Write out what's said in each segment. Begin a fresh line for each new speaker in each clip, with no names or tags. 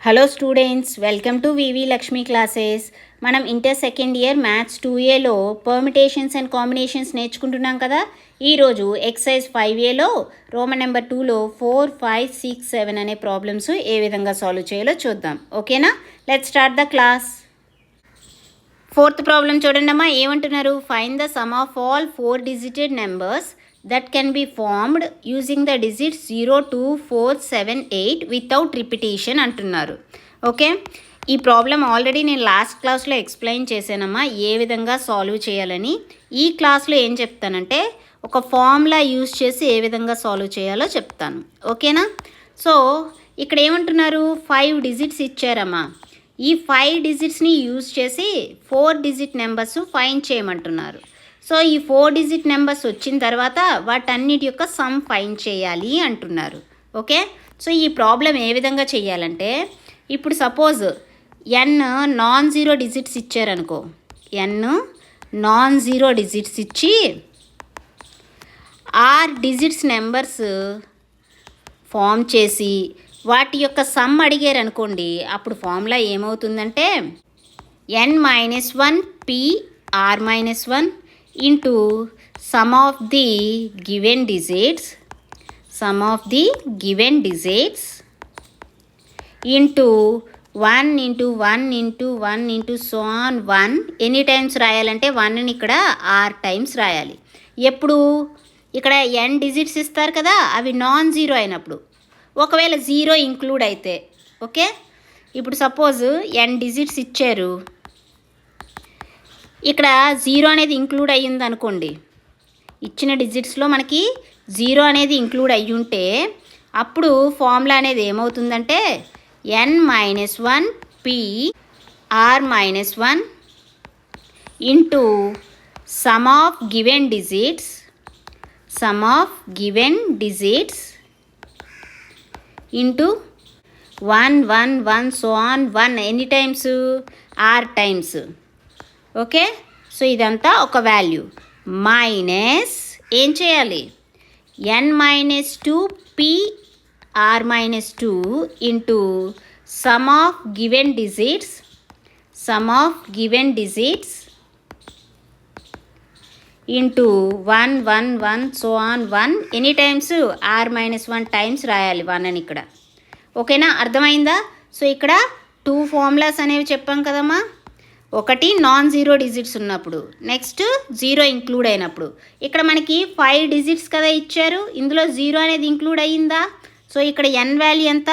Hello students, welcome to VV Lakshmi classes. మనం inter second year maths 2Aలో permutations and combinations నేర్చుకుంటున్నాం కదా. ఈరోజు ఎక్సర్సైజ్ 5Aలో రోమన్ నెంబర్ 2లో 4, 5, 6, 7 అనే ప్రాబ్లమ్స్ ఏ విధంగా సాల్వ్ చేయాలో చూద్దాం. ఓకేనా? Let's start the class. Fourth problem చూడండి అమ్మా, ఏమంటున్నారు? Find the sum of all 4 digitated numbers that can be formed using the digits 0, 2, 4, 7, 8 without repetition అంటున్నారు. ఓకే, ఈ ప్రాబ్లం ఆల్రెడీ నేను లాస్ట్ క్లాస్లో ఎక్స్ప్లెయిన్ చేశానమ్మా ఏ విధంగా సాల్వ్ చేయాలని. ఈ క్లాస్లో ఏం చెప్తానంటే ఒక ఫార్ములా యూజ్ చేసి ఏ విధంగా సాల్వ్ చేయాలో చెప్తాను. ఓకేనా? సో ఇక్కడ ఏమంటున్నారు? 5 డిజిట్స్ ఇచ్చారమ్మా. ఈ 5 డిజిట్స్ని యూజ్ చేసి 4 డిజిట్ నెంబర్స్ ఫైండ్ చేయమంటున్నారు. సో ఈ 4 డిజిట్ నెంబర్స్ వచ్చిన తర్వాత వాటన్నిటి యొక్క సమ్ ఫైండ్ చేయాలి అంటున్నారు. ఓకే, సో ఈ ప్రాబ్లం ఏ విధంగా చేయాలంటే, ఇప్పుడు suppose n non zero digits ఇచ్చారనుకో, n నాన్ జీరో డిజిట్స్ ఇచ్చి r డిజిట్స్ నెంబర్స్ ఫామ్ చేసి వాటి యొక్క సమ్ అడిగారు అనుకోండి, అప్పుడు ఫార్ములా ఏమవుతుందంటే n-1 p r-1 into sum of the given digits into 1 into 1 into 1 into so on 1. ఎన్ని టైమ్స్ రాయాలంటే 1ని ఇక్కడ r టైమ్స్ రాయాలి. ఎప్పుడు ఇక్కడ n డిజిట్స్ ఇస్తారు కదా, అవి నాన్ జీరో అయినప్పుడు. ఒకవేళ జీరో ఇంక్లూడ్ అయితే ఓకే. ఇప్పుడు సపోజ్ n డిజిట్స్ ఇచ్చారు, ఇక్కడ జీరో అనేది ఇంక్లూడ్ అయ్యింది అనుకోండి, ఇచ్చిన డిజిట్స్లో మనకి జీరో అనేది ఇంక్లూడ్ అయ్యి ఉంటే అప్పుడు ఫార్ములా అనేది ఏమవుతుందంటే n-1 p r-1 into some of given digits into 1 1 1 so on 1 ఎన్ని times? r times. Okay, so ఇదంతా ఒక వాల్యూ మైనస్ ఏం చేయాలి? n-2 p r-2 into some of given digits into 1 1 1 so on 1 any times? r-1 times రాయాలి 1 అని ఇక్కడ. ఓకేనా? అర్థమైందా? సో ఇక్కడ 2 ఫార్ములాస్ అనేవి చెప్పాం కదమ్మా. ఒకటి నాన్ జీరో డిజిట్స్ ఉన్నప్పుడు, నెక్స్ట్ జీరో ఇంక్లూడ్ అయినప్పుడు. ఇక్కడ మనకి 5 డిజిట్స్ కదా ఇచ్చారు, ఇందులో జీరో అనేది ఇంక్లూడ్ అయ్యిందా? సో ఇక్కడ n వాల్యూ ఎంత?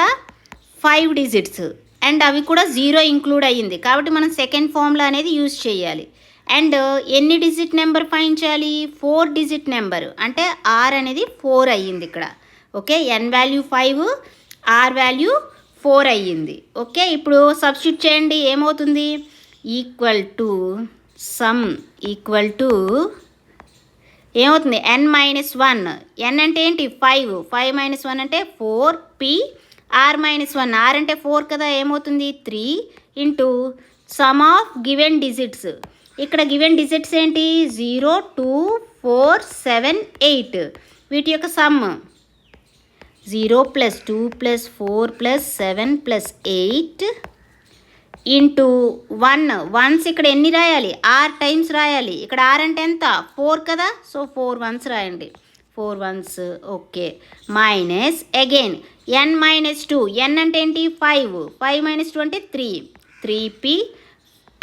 5 డిజిట్స్ అండ్ అవి కూడా జీరో ఇంక్లూడ్ అయ్యింది కాబట్టి మనం సెకండ్ ఫార్ములా అనేది యూజ్ చేయాలి. అండ్ ఎన్ని డిజిట్ నెంబర్ ఫైండ్ చేయాలి? 4 డిజిట్ నెంబర్, అంటే r అనేది 4 అయ్యింది ఇక్కడ. Okay, n value 5, r value 4 అయ్యింది. ఓకే, ఇప్పుడు సబ్స్టిట్యూట్ చేయండి, ఏమవుతుంది? Equal to sum equal to ఏమవుతుంది? n-1. n అంటే ఏంటి? 5. 5 - 1 అంటే 4 p r-1. r అంటే 4 కదా, ఏమవుతుంది? 3 into some of given digits. ఇక్కడ గివెన్ డిజిట్స్ ఏంటి? 0, 2, 4, 7, 8. వీటి యొక్క సమ్ 0 + 2 + 4 + 7 + 8 ఇంటూ 1. వన్స్ ఇక్కడ ఎన్ని రాయాలి? r టైమ్స్ రాయాలి. ఇక్కడ r అంటే ఎంత? 4 కదా, సో 4 వన్స్ రాయండి, 4 once. Okay, minus again n-2. n అంటే ఏంటి? 5. 5 - 2 అంటే 3. 3p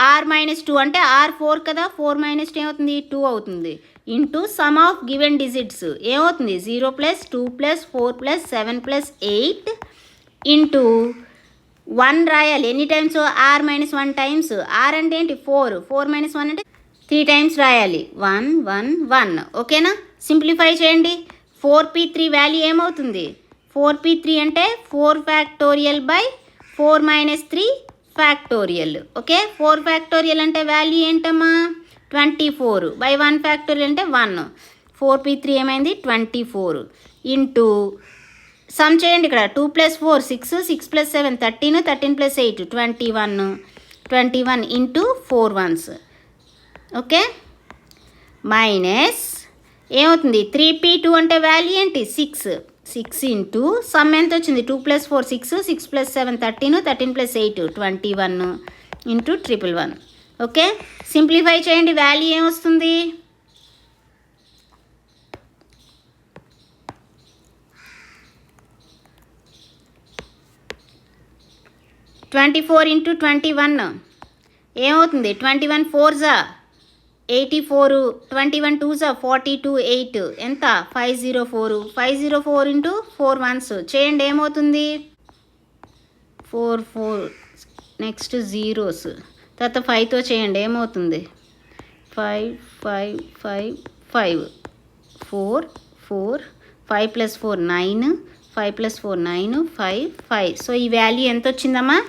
r-2 అంటే r 4 కదా, 4 - 2 ఏమవుతుంది? 2 అవుతుంది. Into some of given digits ఏమవుతుంది? 0 + 2 + 4 + 7 + 8 ఇంటూ 1 రాయాలి. ఎన్ని టైమ్స్? r-1 times. r అంటే ఏంటి? 4. 4 - 1 అంటే 3 టైమ్స్ రాయాలి, 1 1 1. ఓకేనా? సింప్లిఫై చేయండి. 4p3 వాల్యూ ఏమవుతుంది? 4p3 అంటే 4 factorial by 4 - 3 factorial. Okay, 4 factorial అంటే వాల్యూ ఏంటమ్మా? 24 బై 1 ఫ్యాక్టోరియల్ అంటే 1. 4p3 ఏమైంది? 24 ఇంటూ సమ్ చేయండి. ఇక్కడ 2 + 4 6, 6 + 7 13, 13 + 8 21. 21 ఇంటూ 4 వన్స్. ఓకే, మైనస్ ఏమవుతుంది? 3p2 అంటే వాల్యూ ఏంటి? 6. 6 ఇంటూ సమ్ ఎంత వచ్చింది 2 + 4 6 6 + 7 13 13 + 8 21 ఇంటూ 111. ఓకే, సింప్లిఫై చేయండి, వాల్యూ ఏమొస్తుంది? 24 ఇంటూ 21 ఏమవుతుంది? 21 4s 84, 21 2s 42, 8 ఎంత? 504. 504 ఇంటూ 4 1s చేయండి, ఏమవుతుంది? 4 4 నెక్స్ట్ జీరోస్, తర్వాత 5తో చేయండి, ఏమవుతుంది? 5 5 5 5 4 4 5 + 4 9 5 + 4 9 5 5. సో ఈ వాల్యూ ఎంత వచ్చిందమ్మా?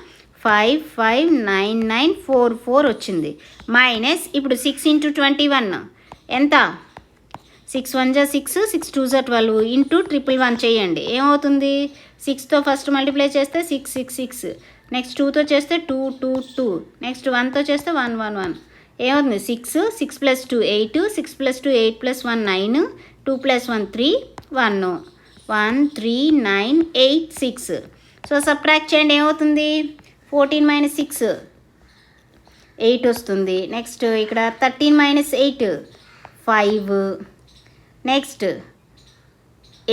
559944 వచ్చింది. మైనస్ ఇప్పుడు 6 ఇంటూ 21 ఎంత? 6 1 6 6 2 12 ఇంటూ 111 చేయండి, ఏమవుతుంది? 6తో ఫస్ట్ మల్టిప్లై చేస్తే 6 6 6, నెక్స్ట్ 2తో చేస్తే 2 2 2, నెక్స్ట్ 1తో చేస్తే 1 1 1, ఏమవుతుంది? 6 6 + 2 8, 6 + 2 8 + 1 9, 2 + 1 3 1 1 3 9 8 6. సో సబ్ట్రాక్ట్ చేయండి, ఏమవుతుంది? 14 - 6 8 వస్తుంది. నెక్స్ట్ ఇక్కడ 13 - 8 5, next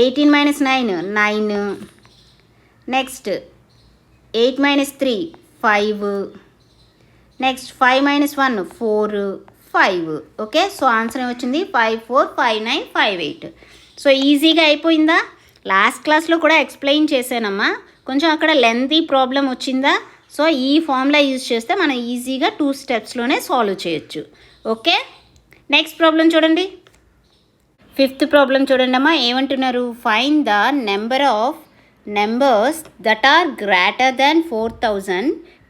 18 - 9 9, next 8 - 3 5, next 5 - 1 4 5. Okay, so answer ఏమొచ్చింది? 545958. సో ఈజీగా అయిపోయిందా? లాస్ట్ క్లాస్లో కూడా ఎక్స్ప్లెయిన్ చేశానమ్మా, కొంచెం అక్కడ లెంతీ ప్రాబ్లం వచ్చిందా? సో ఈ ఫార్ములా యూజ్ చేస్తే మనం ఈజీగా 2 స్టెప్స్లోనే సాల్వ్ చేయొచ్చు. ఓకే, నెక్స్ట్ ప్రాబ్లం చూడండి. 5th ప్రాబ్లం చూడండి అమ్మా, ఏమంటున్నారు? Find the number of numbers that are greater than 4000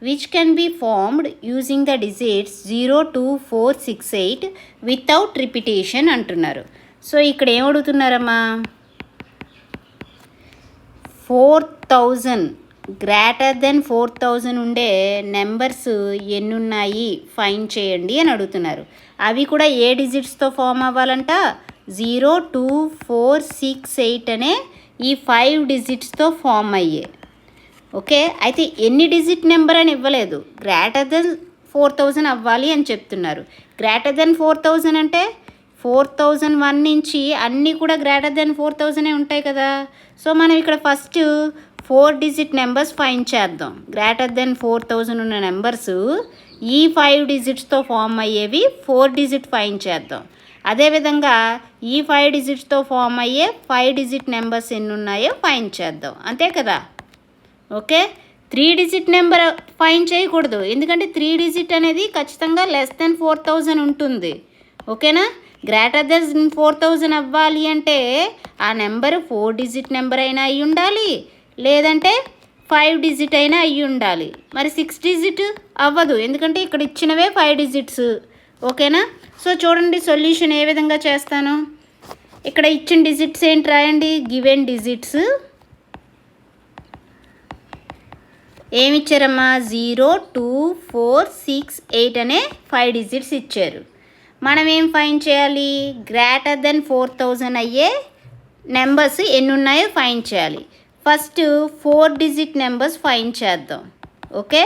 which can be formed using the digits 0 2 4 6 8 without repetition అంటున్నారు. సో ఇక్కడ ఏమడుగుతున్నారమ్మా? 4000 గ్రేటర్ దెన్ 4000 ఉండే నెంబర్స్ ఎన్ని ఉన్నాయి ఫైండ్ చేయండి అని అడుగుతున్నారు. అవి కూడా ఏ డిజిట్స్తో ఫామ్ అవ్వాలంట? 0 2 4 6 8 అనే ఈ 5 డిజిట్స్తో ఫామ్ అయ్యే. ఓకే, అయితే ఎన్ని డిజిట్ నెంబర్ అని ఇవ్వలేదు, గ్రేటర్ దెన్ 4000 అవ్వాలి అని చెప్తున్నారు. గ్రేటర్ దెన్ 4000 అంటే 4001 నుంచి అన్నీ కూడా గ్రేటర్ దెన్ 4000 ఉంటాయి కదా. సో మనం ఇక్కడ ఫస్ట్ 4 డిజిట్ నెంబర్స్ ఫైండ్ చేద్దాం. గ్రేటర్ దెన్ 4000 ఉన్న నెంబర్స్ ఈ 5 డిజిట్స్తో ఫామ్ అయ్యేవి 4 డిజిట్ ఫైండ్ చేద్దాం. అదేవిధంగా ఈ 5 డిజిట్స్తో ఫామ్ అయ్యే 5 డిజిట్ నెంబర్స్ ఎన్ని ఉన్నాయో ఫైండ్ చేద్దాం, అంతే కదా. ఓకే, 3 డిజిట్ నెంబర్ ఫైండ్ చేయకూడదు, ఎందుకంటే 3 డిజిట్ అనేది ఖచ్చితంగా లెస్ దెన్ 4000 ఉంటుంది. ఓకేనా, గ్రేటర్ దెన్ 4000 అవ్వాలి అంటే ఆ నెంబర్ 4 డిజిట్ నెంబర్ అయినా అయి ఉండాలి, లేదంటే 5 డిజిట్ అయినా అయ్యి ఉండాలి. మరి 6 డిజిట్ అవ్వదు, ఎందుకంటే ఇక్కడ ఇచ్చినవే 5 డిజిట్స్. ఓకేనా, సో చూడండి సొల్యూషన్ ఏ విధంగా చేస్తాను. ఇక్కడ ఇచ్చిన డిజిట్స్ ఏంటి రాయండి? గివెన్ డిజిట్స్ ఏమి ఇచ్చారమ్మా? 0 2 4 6 8 అనే 5 డిజిట్స్ ఇచ్చారు. మనం ఏం ఫైండ్ చేయాలి? గ్రేటర్ దెన్ 4000 అయ్యే నెంబర్స్ ఎన్ని ఉన్నాయో ఫైండ్ చేయాలి. ఫస్ట్ 4 డిజిట్ నెంబర్స్ ఫైండ్ చేద్దాం. Okay,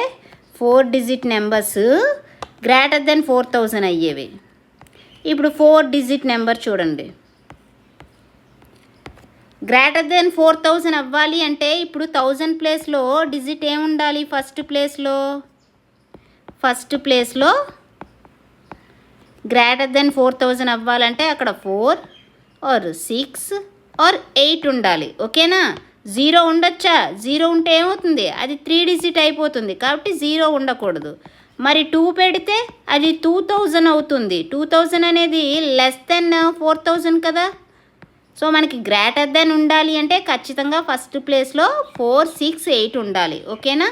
4 digit numbers greater than 4000 అయ్యేవి. ఇప్పుడు 4 డిజిట్ నెంబర్ చూడండి. గ్రేటర్ దెన్ 4000 అవ్వాలి అంటే ఇప్పుడు 1000 ప్లేస్లో డిజిట్ ఏముండాలి? ఫస్ట్ ప్లేస్లో గ్రేటర్ దెన్ 4000 అవ్వాలంటే అక్కడ 4 ఆర్ 6 ఆర్ 8 ఉండాలి. ఓకేనా, 0 ఉండొచ్చా? 0 ఉంటే ఏమవుతుంది? అది 3 డిజిట్ అయిపోతుంది, కాబట్టి 0 ఉండకూడదు. మరి 2 పెడితే అది 2000 అవుతుంది. 2000 అనేది లెస్ దెన్ 4000 కదా. సో మనకి గ్రేటర్ దెన్ ఉండాలి అంటే ఖచ్చితంగా ఫస్ట్ ప్లేస్లో 4 6 8 ఉండాలి. ఓకేనా,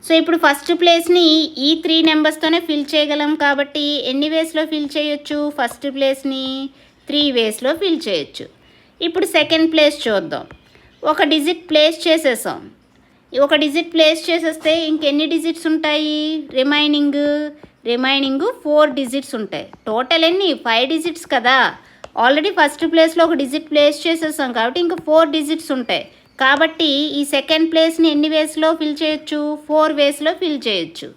సో ఇప్పుడు ఫస్ట్ ప్లేస్ని ఈ 3 నెంబర్స్తోనే ఫిల్ చేయగలం కాబట్టి ఎన్ని వేస్లో ఫిల్ చేయొచ్చు? ఫస్ట్ ప్లేస్ని 3 వేస్లో ఫిల్ చేయొచ్చు. ఇప్పుడు సెకండ్ ప్లేస్ చూద్దాం. ఒక డిజిట్ ప్లేస్ చేసేసాం. ఒక డిజిట్ ప్లేస్ చేసేస్తే ఇంకెన్ని డిజిట్స్ ఉంటాయి? రిమైనింగ్ 4 డిజిట్స్ ఉంటాయి. టోటల్ ఎన్ని? 5 డిజిట్స్ కదా. ఆల్రెడీ ఫస్ట్ ప్లేస్లో ఒక డిజిట్ ప్లేస్ చేసేసాం కాబట్టి ఇంకా 4 డిజిట్స్ ఉంటాయి. కాబట్టి ఈ సెకండ్ ప్లేస్ని ఎన్ని వేస్లో ఫిల్ చేయొచ్చు? 4 వేస్లో ఫిల్ చేయొచ్చు.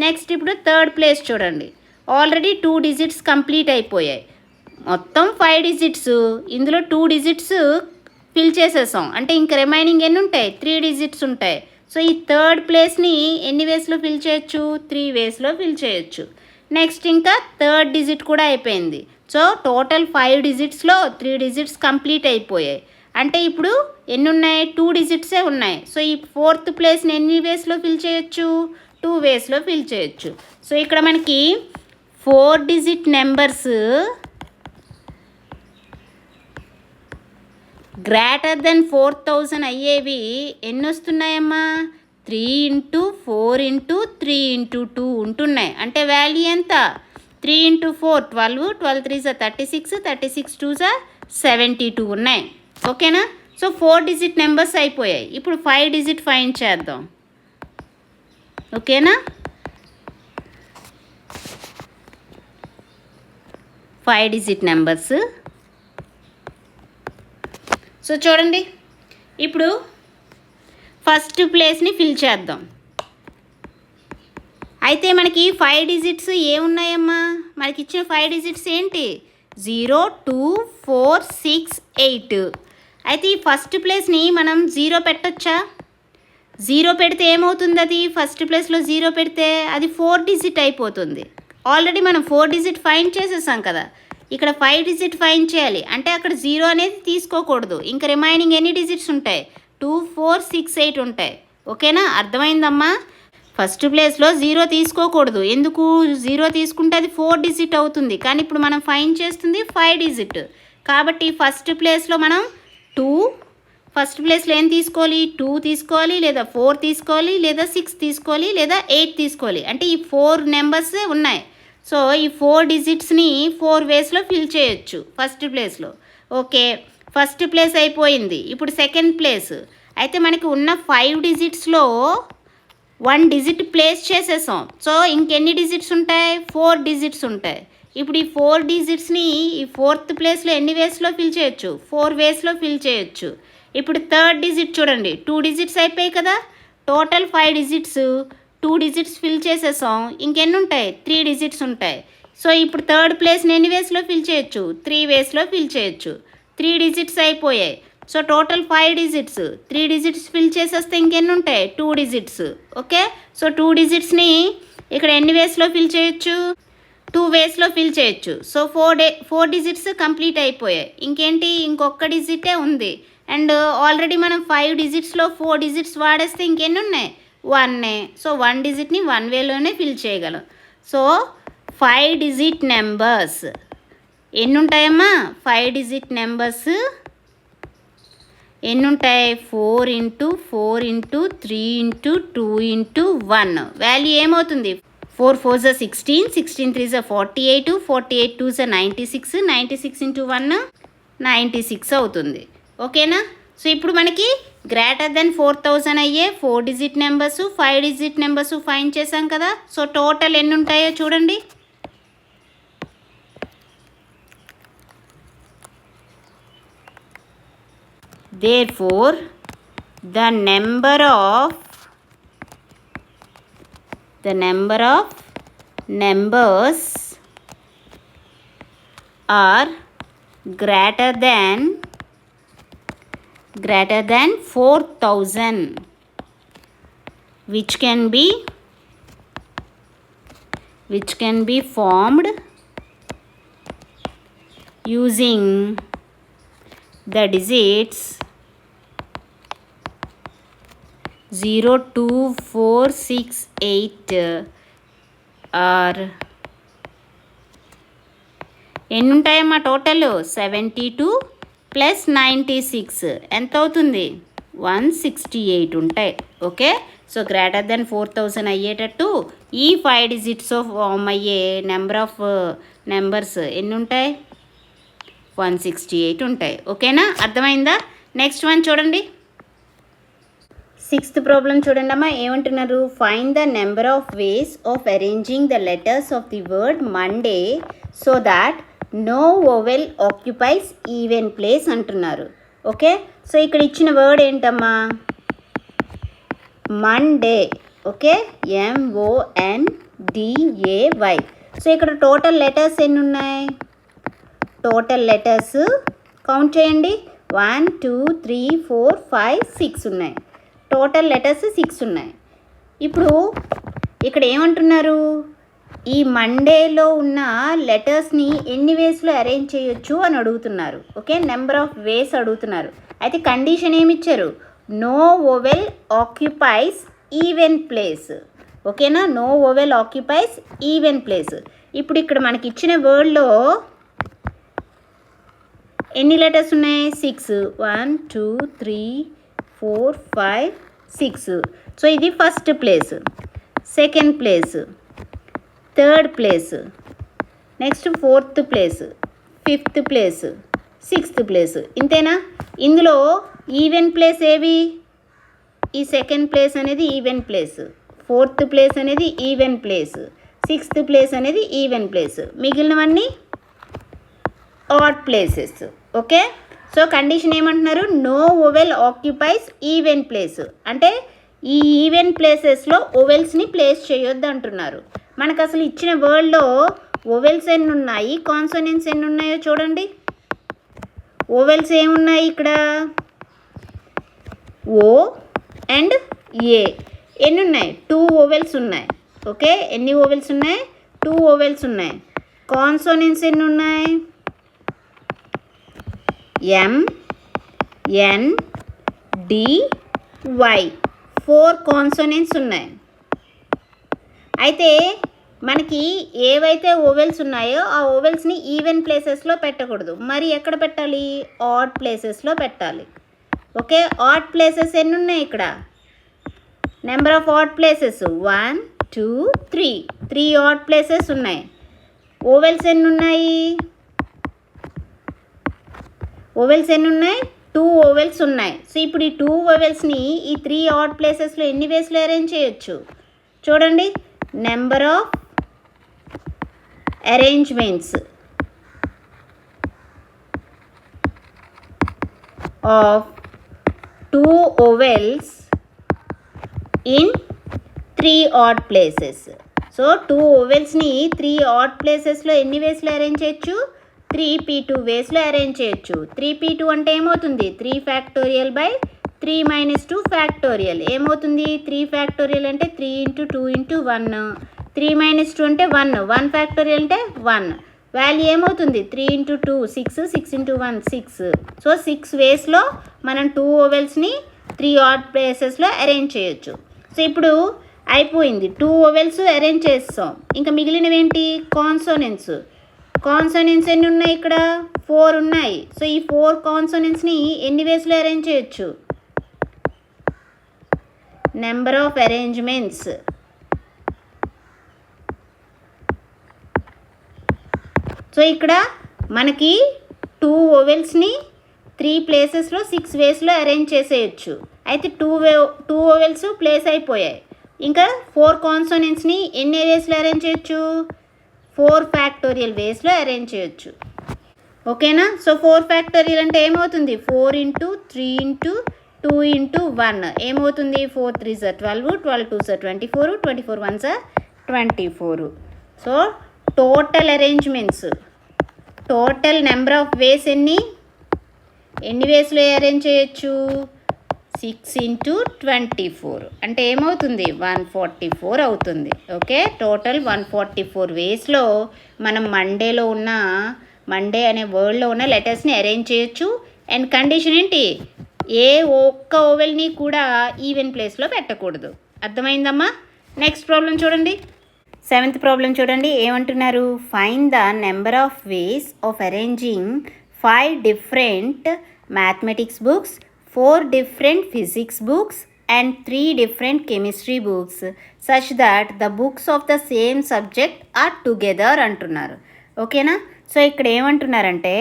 నెక్స్ట్ ఇప్పుడు థర్డ్ ప్లేస్ చూడండి. ఆల్రెడీ 2 డిజిట్స్ కంప్లీట్ అయిపోయాయి. మొత్తం 5 డిజిట్స్, ఇందులో 2 డిజిట్స్ ఫిల్ చేసేసాం. అంటే ఇంకా రిమైనింగ్ ఎన్ని ఉంటాయి? 3 డిజిట్స్ ఉంటాయి. సో ఈ థర్డ్ ప్లేస్ని ఎన్ని వేస్లో ఫిల్ చేయొచ్చు? 3 వేస్లో ఫిల్ చేయొచ్చు. నెక్స్ట్ ఇంకా థర్డ్ డిజిట్ కూడా అయిపోయింది. సో టోటల్ 5 డిజిట్స్లో 3 డిజిట్స్ కంప్లీట్ అయిపోయాయి. అంటే ఇప్పుడు ఎన్ని ఉన్నాయి? 2 డిజిట్సే ఉన్నాయి. సో ఈ ఫోర్త్ ప్లేస్ని ఎన్ని వేస్లో ఫిల్ చేయొచ్చు? 2 వేస్లో ఫిల్ చేయొచ్చు. సో ఇక్కడ మనకి 4 డిజిట్ నెంబర్స్ గ్రేటర్ దెన్ 4000 అయ్యేవి ఎన్ని వస్తున్నాయమ్మా? 3 × 4 × 3 × 2 ఉంటున్నాయి. అంటే వాల్యూ ఎంత? 3 × 4 12, 12 3 36, 36 2 72 ఉన్నాయి. ఓకేనా? సో 4 డిజిట్ నెంబర్స్ అయిపోయాయి. ఇప్పుడు 5 డిజిట్ ఫైండ్ చేద్దాం. ఓకేనా? 5 డిజిట్ నెంబర్స్. సో చూడండి, ఇప్పుడు ఫస్ట్ ప్లేస్ని ఫిల్ చేద్దాం. అయితే మనకి 5 డిజిట్స్ ఏమున్నాయమ్మా? మనకి ఇచ్చిన 5 డిజిట్స్ ఏంటి? 0 2 4 6 8. అయితే ఈ ఫస్ట్ ప్లేస్ని మనం 0 పెట్టొచ్చా? 0 పెడితే ఏమవుతుంది? అది ఫస్ట్ ప్లేస్లో 0 పెడితే అది 4 డిజిట్ అయిపోతుంది. ఆల్రెడీ మనం 4 డిజిట్ ఫైండ్ చేసేసాం కదా. ఇక్కడ 5 డిజిట్ ఫైండ్ చేయాలి అంటే అక్కడ 0 అనేది తీసుకోకూడదు. ఇంకా రిమైనింగ్ ఎన్ని డిజిట్స్ ఉంటాయి? 2 4 6 8 ఉంటాయి. ఓకేనా? అర్థమైందమ్మా? ఫస్ట్ ప్లేస్లో 0 తీసుకోకూడదు. ఎందుకు? 0 తీసుకుంటే అది 4 డిజిట్ అవుతుంది. కానీ ఇప్పుడు మనం ఫైండ్ చేస్తుంది 5 డిజిట్. కాబట్టి ఫస్ట్ ప్లేస్లో మనం 2, ఫస్ట్ ప్లేస్లో ఏం తీసుకోవాలి? 2 తీసుకోవాలి, లేదా 4 తీసుకోవాలి, లేదా 6 తీసుకోవాలి, లేదా 8 తీసుకోవాలి. అంటే ఈ 4 నెంబర్సే ఉన్నాయి. సో ఈ 4 డిజిట్స్ని 4 వేస్లో ఫిల్ చేయొచ్చు ఫస్ట్ ప్లేస్లో. ఓకే, ఫస్ట్ ప్లేస్ అయిపోయింది. ఇప్పుడు సెకండ్ ప్లేస్. అయితే మనకి ఉన్న 5 డిజిట్స్లో 1 డిజిట్ ప్లేస్ చేసేసాం. సో ఇంకెన్ని డిజిట్స్ ఉంటాయి? 4 డిజిట్స్ ఉంటాయి. ఇప్పుడు ఈ 4 డిజిట్స్ని ఈ ఫోర్త్ ప్లేస్లో ఎన్ని వేస్లో ఫిల్ చేయొచ్చు? 4 వేస్లో ఫిల్ చేయొచ్చు. ఇప్పుడు థర్డ్ డిజిట్ చూడండి, 2 డిజిట్స్ అయిపోయాయి కదా. టోటల్ 5 డిజిట్స్, 2 డిజిట్స్ ఫిల్ చేసేసాం. ఇంకెన్ని ఉంటాయి? 3 డిజిట్స్ ఉంటాయి. సో ఇప్పుడు థర్డ్ ప్లేస్ని ఎన్ని వేస్లో ఫిల్ చేయొచ్చు? 3 వేస్లో ఫిల్ చేయొచ్చు. 3 డిజిట్స్ అయిపోయాయి. So total 5 digits, 3 digits fill చేసేస్తే ఇంకెన్ని ఉంటాయి? 2 డిజిట్స్. ఓకే, సో 2 డిజిట్స్ని ఇక్కడ ఎన్ని వేస్లో ఫిల్ చేయొచ్చు? 2 వేస్లో ఫిల్ చేయొచ్చు. సో 4 డిజిట్స్ కంప్లీట్ అయిపోయాయి. ఇంకేంటి? ఇంకొక డిజిటే ఉంది. అండ్ ఆల్రెడీ మనం 5 డిజిట్స్లో 4 డిజిట్స్ వాడేస్తే ఇంకెన్ని ఉన్నాయి? 1. సో 1 డిజిట్ని 1 వేలోనే ఫిల్ చేయగలం. సో 5 డిజిట్ నెంబర్స్ ఎన్ని ఉంటాయమ్మా? 5 డిజిట్ నెంబర్స్ ఎన్ని ఉంటాయి? 4 × 4 × 3 × 2 × 1. వాల్యూ ఏమవుతుంది? 4 4 16, 16 3 48, 48 2 96, 96 × 1 96 అవుతుంది. ఓకేనా? సో ఇప్పుడు మనకి గ్రేటర్ దెన్ 4000 అయ్యే 4 digit numbers, 5 digit numbers find చేసాం కదా. సో టోటల్ ఎన్ని ఉంటాయో చూడండి. Therefore, the number of numbers are greater than 4000, which can be formed using the digits 0 2 4 6 8 are ఎన్ని ఉంటాయమ్మా? టోటల్ 72 + 96 ఎంత అవుతుంది? 168 ఉంటాయి. ఓకే, సో గ్రేటర్ దెన్ 4000 అయ్యేటట్టు ఈ 5 డిజిట్స్ ఫామ్ అయ్యే నెంబర్ ఆఫ్ నెంబర్స్ ఎన్ని ఉంటాయి? 168 ఉంటాయి. ఓకేనా? అర్థమైందా? నెక్స్ట్ వన్ చూడండి. 6th ప్రాబ్లం చూడండి అమ్మా. ఏమంటున్నారు? Find the number of ways of arranging the letters of the word Monday so that no vowel occupies even place అంటున్నారు. ఓకే, సో ఇక్కడ ఇచ్చిన వర్డ్ ఏంటమ్మా? మండే. Okay, MONDAY. సో ఇక్కడ total letters ఎన్ని ఉన్నాయి? టోటల్ లెటర్స్ కౌంట్ చేయండి. 1 2 3 4 5 6 ఉన్నాయి. Total letters 6 ఉన్నాయి. ఇప్పుడు ఇక్కడ ఏమంటున్నారు? ఈ మండేలో ఉన్న లెటర్స్ని ఎన్ని వేస్లో అరేంజ్ చేయొచ్చు అని అడుగుతున్నారు. ఓకే, నెంబర్ ఆఫ్ వేస్ అడుగుతున్నారు. అయితే కండిషన్ ఏమి ఇచ్చారు? No vowel occupies even place. ఓకేనా, no vowel occupies even place. ఇప్పుడు ఇక్కడ మనకి ఇచ్చిన వర్డ్లో ఎన్ని లెటర్స్ ఉన్నాయి? 6. 1 2 3 4 5 6. సో ఇది first place, second place, third place, next fourth place, fifth place, sixth place. ఇంతేనా? ఇందులో ఈవెన్ ప్లేస్ ఏవి? ఈ సెకండ్ ప్లేస్ అనేది ఈవెన్ ప్లేస్, ఫోర్త్ ప్లేస్ అనేది ఈవెన్ ప్లేస్, సిక్స్త్ ప్లేస్ అనేది ఈవెన్ ప్లేస్, మిగిలినవన్నీ odd places. Okay, so condition ఏమంటున్నారు? No vowel occupies even place. అంటే ఈ ఈవెన్ ప్లేసెస్లో ఓవెల్స్ని ప్లేస్ చేయొద్దు అంటున్నారు. మనకు అసలు ఇచ్చిన వర్డ్లో ఓవెల్స్ ఎన్ని ఉన్నాయి, కాన్సోనెంట్స్ ఎన్ని ఉన్నాయో చూడండి. ఓవెల్స్ ఏమున్నాయి ఇక్కడ? ఓ అండ్ ఏ. ఎన్ని ఉన్నాయి? 2 ఓవెల్స్ ఉన్నాయి. ఓకే, ఎన్ని ఓవెల్స్ ఉన్నాయి? 2 ఓవెల్స్ ఉన్నాయి. కాన్సోనెంట్స్ ఎన్ని ఉన్నాయి? M N D Y. 4 consonants ఉన్నాయి. అయితే మనకి ఏవైతే ఓవెల్స్ ఉన్నాయో ఆ ఓవెల్స్ని ఈవెన్ ప్లేసెస్లో పెట్టకూడదు. మరి ఎక్కడ పెట్టాలి? ఆడ్ ప్లేసెస్లో పెట్టాలి. ఓకే, ఆడ్ ప్లేసెస్ ఎన్ని ఉన్నాయి ఇక్కడ? Number of odd places 1 2 3. 3 odd places ఉన్నాయి. ఓవెల్స్ ఎన్ని ఉన్నాయి? ఓవెల్స్ ఎన్ని ఉన్నాయి? 2 ఓవెల్స్ ఉన్నాయి. సో ఇప్పుడు ఈ 2 ఓవెల్స్ని ఈ 3 ఆడ్ ప్లేసెస్లో ఎన్ని వేస్లో అరేంజ్ చేయొచ్చు చూడండి. Number of arrangements of 2 vowels in 3 odd places. So 2 ఓవెల్స్ని 3 ఆడ్ ప్లేసెస్లో ఎన్ని వేస్లో అరేంజ్ చేయొచ్చు? 3p2 వేస్లో అరేంజ్ చేయొచ్చు. 3p2 అంటే ఏమవుతుంది? 3 ఫ్యాక్టోరియల్ బై 3 - 2 ఫ్యాక్టోరియల్. ఏమవుతుంది? 3 ఫ్యాక్టోరియల్ అంటే 3 × 2 × 1. 3 - 2 అంటే 1. 1 ఫ్యాక్టోరియల్ అంటే 1. వాల్యూ ఏమవుతుంది? 3 × 2 6, 6 × 1 6. సో 6 వేస్లో మనం 2 ఓవెల్స్ని 3 ఆడ్ ప్లేసెస్లో అరేంజ్ చేయొచ్చు. సో ఇప్పుడు అయిపోయింది, 2 ఓవెల్స్ అరేంజ్ చేస్తాం. ఇంకా మిగిలినవి ఏంటి? కాన్సోనెంట్స్. కాన్సోనెంట్స్ ఎన్ని ఉన్నాయి ఇక్కడ? 4 ఉన్నాయి. సో ఈ 4 కాన్సోనెంట్స్ని ఎన్ని వేస్లో అరేంజ్ చేయొచ్చు? Number of arrangements. సో ఇక్కడ మనకి 2 ఓవెల్స్ని 3 ప్లేసెస్లో 6 వేస్లో అరేంజ్ చేసేయచ్చు. అయితే 2 ఓవెల్స్ ప్లేస్ అయిపోయాయి. ఇంకా 4 కాన్సోనెంట్స్ని ఎన్ని వేస్లో అరేంజ్ చేయొచ్చు? 4 ఫ్యాక్టోరియల్ వేస్లో అరేంజ్ చేయొచ్చు. ఓకేనా? సో 4 ఫ్యాక్టోరియల్ అంటే ఏమవుతుంది? 4 × 3 × 2 × 1 ఏమవుతుంది? 4 3s are 12, 12 2s are 24, 24 1s are 24. So total arrangements, total number of ways ఎన్ని వేస్లో అరేంజ్ చేయొచ్చు? 6 × 24 అంటే ఏమవుతుంది? 144 అవుతుంది. ఓకే, టోటల్ 144 వేస్లో మనం మండే అనే వర్డ్లో ఉన్న లెటర్స్ని అరేంజ్ చేయొచ్చు. అండ్ కండిషన్ ఏంటి? ఏ ఒక్క ఓవెల్ని కూడా ఈవెన్ ప్లేస్లో పెట్టకూడదు. అర్థమైందమ్మా? నెక్స్ట్ ప్రాబ్లం చూడండి. 7th ప్రాబ్లం చూడండి. ఏమంటున్నారు? Find the number of ways of arranging 5 different mathematics books, 4 different physics books and 3 different chemistry books such that the books of the same subject are together అంటున్నారు. ఓకేనా? So ఇక్కడ ఏమంటున్నారంటే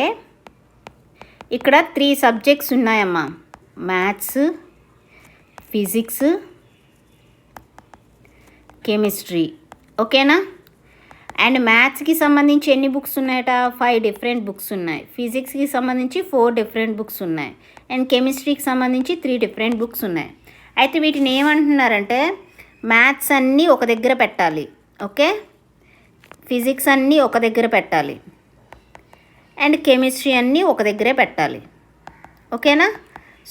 ఇక్కడ 3 subjects ఉన్నాయమ్మా. Maths, physics, chemistry. ఓకేనా? And మ్యాథ్స్కి సంబంధించి ఎన్ని books ఉన్నాయట 5 డిఫరెంట్ బుక్స్ ఉన్నాయి. ఫిజిక్స్కి సంబంధించి 4 డిఫరెంట్ బుక్స్ ఉన్నాయి. అండ్ కెమిస్ట్రీకి సంబంధించి 3 డిఫరెంట్ బుక్స్ ఉన్నాయి. అయితే వీటిని ఏమంటున్నారంటే మ్యాథ్స్ అన్నీ ఒక దగ్గర పెట్టాలి, ఓకే, ఫిజిక్స్ అన్నీ ఒక దగ్గర పెట్టాలి, అండ్ కెమిస్ట్రీ అన్నీ ఒక దగ్గరే పెట్టాలి, ఓకేనా.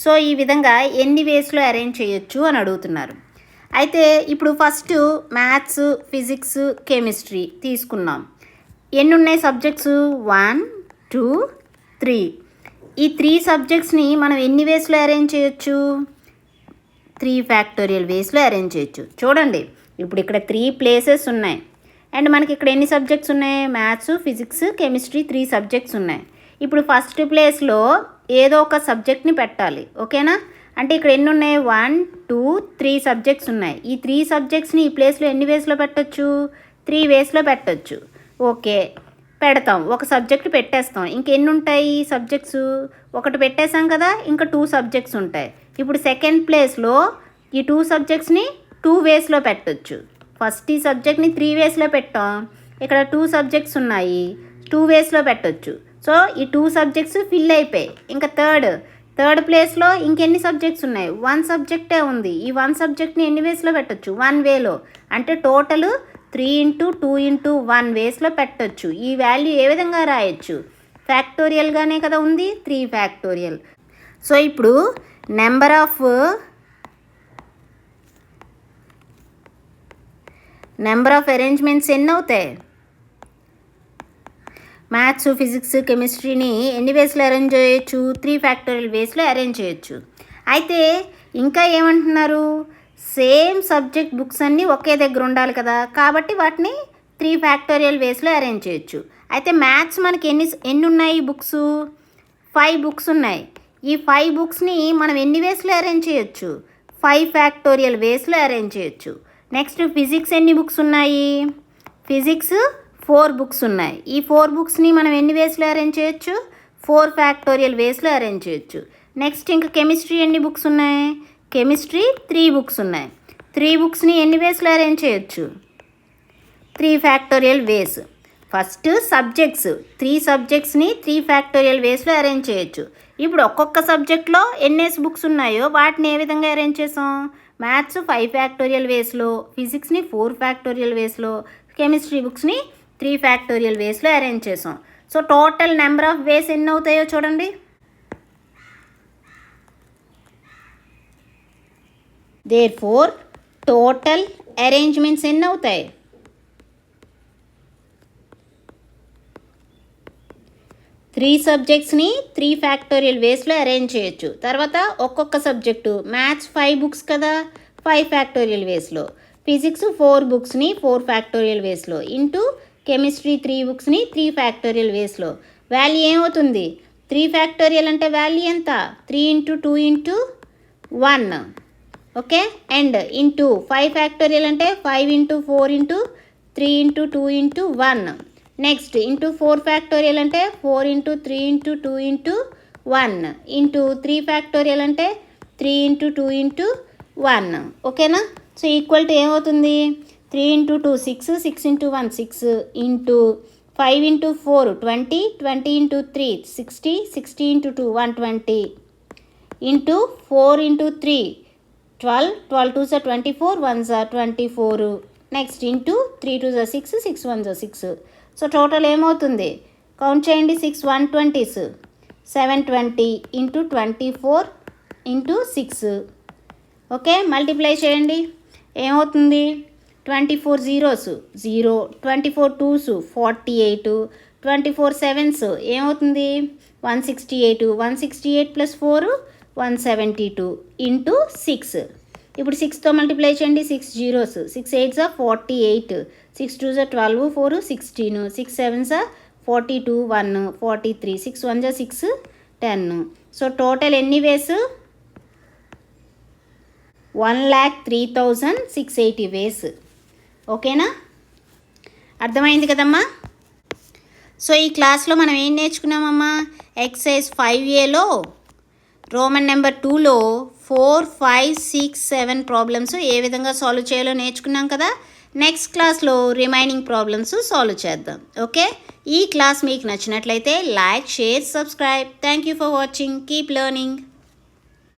సో ఈ విధంగా ఎన్ని వేస్లో అరేంజ్ చేయొచ్చు అని అడుగుతున్నారు. అయితే ఇప్పుడు ఫస్ట్ మ్యాథ్స్, ఫిజిక్స్, కెమిస్ట్రీ తీసుకున్నాం. ఎన్ని ఉన్నాయి సబ్జెక్ట్స్? 1, 2, 3. ఈ 3 సబ్జెక్ట్స్ని మనం ఎన్ని వేస్లో అరేంజ్ చేయొచ్చు? 3 ఫ్యాక్టోరియల్ వేస్లో అరేంజ్ చేయొచ్చు. చూడండి, ఇప్పుడు ఇక్కడ 3 ప్లేసెస్ ఉన్నాయి. అండ్ మనకి ఇక్కడ ఎన్ని సబ్జెక్ట్స్ ఉన్నాయి? మ్యాథ్స్, ఫిజిక్స్, కెమిస్ట్రీ 3 సబ్జెక్ట్స్ ఉన్నాయి. ఇప్పుడు ఫస్ట్ ప్లేస్లో ఏదో ఒక సబ్జెక్ట్ని పెట్టాలి, ఓకేనా. అంటే ఇక్కడ ఎన్ని ఉన్నాయి? 1, 2, 3 సబ్జెక్ట్స్ ఉన్నాయి. ఈ 3 సబ్జెక్ట్స్ని ఈ ప్లేస్లో ఎన్ని వేస్లో పెట్టచ్చు? 3 వేస్లో పెట్టచ్చు. ఓకే, పెడతాం, ఒక సబ్జెక్ట్ పెట్టేస్తాం. ఇంకెన్ని ఉంటాయి సబ్జెక్ట్స్? ఒకటి పెట్టేసాం కదా, ఇంకా 2 సబ్జెక్ట్స్ ఉంటాయి. ఇప్పుడు సెకండ్ ప్లేస్లో ఈ 2 సబ్జెక్ట్స్ని 2 వేస్లో పెట్టచ్చు. ఫస్ట్ ఈ సబ్జెక్ట్ని 3 వేస్లో పెట్టాం, ఇక్కడ 2 సబ్జెక్ట్స్ ఉన్నాయి, 2 వేస్లో పెట్టచ్చు. సో ఈ 2 సబ్జెక్ట్స్ ఫిల్ అయిపోయాయి. ఇంకా థర్డ్ ప్లేస్లో ఇంకెన్ని సబ్జెక్ట్స్ ఉన్నాయి? 1 సబ్జెక్టే ఉంది. ఈ 1 సబ్జెక్ట్ని ఎన్ని వేస్లో పెట్టచ్చు? 1 వేలో. అంటే టోటల్ 3 × 2 × 1 వేస్లో పెట్టచ్చు. ఈ వాల్యూ ఏ విధంగా రాయొచ్చు? ఫ్యాక్టోరియల్గానే కదా ఉంది, 3 ఫ్యాక్టోరియల్. సో ఇప్పుడు నెంబర్ ఆఫ్ అరేంజ్మెంట్స్ ఎన్ని అవుతాయి? మ్యాథ్స్, ఫిజిక్స్, కెమిస్ట్రీని ఎన్ని వేస్లో అరేంజ్ చేయొచ్చు? 3 ఫ్యాక్టోరియల్ వేస్లో అరేంజ్ చేయొచ్చు. అయితే ఇంకా ఏమంటున్నారు? సేమ్ సబ్జెక్ట్ బుక్స్ అన్నీ ఒకే దగ్గర ఉండాలి కదా, కాబట్టి వాటిని 3 ఫ్యాక్టోరియల్ వేస్లో అరేంజ్ చేయొచ్చు. అయితే మ్యాథ్స్ మనకి ఎన్ని ఉన్నాయి బుక్స్? 5 బుక్స్ ఉన్నాయి. ఈ 5 బుక్స్ని మనం ఎన్ని వేస్లో అరేంజ్ చేయొచ్చు? 5 ఫ్యాక్టోరియల్ వేస్లో అరేంజ్ చేయొచ్చు. నెక్స్ట్ ఫిజిక్స్ ఎన్ని బుక్స్ ఉన్నాయి? ఫిజిక్స్ 4 బుక్స్ ఉన్నాయి. ఈ 4 బుక్స్ని మనం ఎన్ని వేస్లో అరేంజ్ చేయొచ్చు? 4 ఫ్యాక్టోరియల్ వేస్లో అరేంజ్ చేయొచ్చు. నెక్స్ట్ ఇంకా కెమిస్ట్రీ ఎన్ని బుక్స్ ఉన్నాయి? కెమిస్ట్రీ 3 బుక్స్ ఉన్నాయి. 3 బుక్స్ని ఎన్ని వేస్లో అరేంజ్ చేయొచ్చు? 3 ఫ్యాక్టోరియల్ వేస్. ఫస్ట్ సబ్జెక్ట్స్ 3 సబ్జెక్ట్స్ని 3 ఫ్యాక్టోరియల్ వేస్లో అరేంజ్ చేయొచ్చు. ఇప్పుడు ఒక్కొక్క సబ్జెక్ట్లో ఎన్నేసి బుక్స్ ఉన్నాయో వాటిని ఏ విధంగా అరేంజ్ చేసాం? మ్యాథ్స్ 5 ఫ్యాక్టోరియల్ వేస్లో, ఫిజిక్స్ని 4 ఫ్యాక్టోరియల్ వేస్లో, కెమిస్ట్రీ బుక్స్ని 3 ఫ్యాక్టోరియల్ వేస్లో అరేంజ్ చేసాం. So total number of ways ఎన్ని అవుతాయో చూడండి. దేర్ఫోర్ టోటల్ అరేంజ్మెంట్స్ ఎన్ని అవుతాయి? 3 సబ్జెక్ట్స్ని 3 ఫ్యాక్టోరియల్ వేస్లో అరేంజ్ చేయొచ్చు. తర్వాత ఒక్కొక్క సబ్జెక్టు మ్యాథ్స్ 5 బుక్స్ కదా, 5 ఫ్యాక్టోరియల్ వేస్లో, ఫిజిక్స్ 4 బుక్స్ని 4 ఫ్యాక్టోరియల్ వేస్లో, ఇంటూ కెమిస్ట్రీ 3 బుక్స్ని 3 ఫ్యాక్టోరియల్ వేస్లో. వాల్యూ ఏమవుతుంది? 3 ఫ్యాక్టోరియల్ అంటే వాల్యూ ఎంత? 3 × 2 × 1, ఓకే. అండ్ ఇంటూ 5 ఫ్యాక్టోరియల్ అంటే 5 × 4 × 3 × 2 × 1. నెక్స్ట్ ఇంటూ 4 ఫ్యాక్టోరియల్ అంటే 4 × 3 × 2 × 1. ఇంటూ 3 ఫ్యాక్టోరియల్ అంటే 3 × 2 × 1, ఓకేనా. సో ఈక్వల్ టు ఏమవుతుంది? 3 × 2 6, 6 × 1 6, into 5 × 4 20, 20 × 3 60, 60 × 2 120, into 4 × 3 12, 12 2s 24, 1s 24. Next into 3 2s 6, 6 1s 6. So total ఏమవుతుంది? కౌంట్ చేయండి. 6 120s, 720 into 24 into 6, okay. Multiply చేయండి, ఏమవుతుంది? 24 zeros 0, 24 2s 48, 24 7s ఏమవుతుంది? 168, 168 + 4 172 ఇంటూ 6. ఇప్పుడు 6తో మల్టిప్లై చేయండి. 6 zeros, 6 8s 48, 6 2s 12, 4 16, 6 7s 42, 1 43, 6 1s 6 10. So total ఎన్ని వేస్? 1,03,680 వేస్, ఓకేనా. అర్థమైంది కదమ్మా. సో ఈ క్లాస్లో మనం ఏం నేర్చుకున్నామమ్మా? ఎక్సర్సైజ్ 5Aలో రోమన్ నెంబర్ 2లో 4, 5, 6, 7 ప్రాబ్లమ్స్ ఏ విధంగా సాల్వ్ చేయాలో నేర్చుకున్నాం కదా. నెక్స్ట్ క్లాస్లో రిమైనింగ్ ప్రాబ్లమ్స్ సాల్వ్ చేద్దాం. ఓకే, ఈ క్లాస్ మీకు నచ్చినట్లయితే like, share, subscribe. Thank you for watching. Keep learning.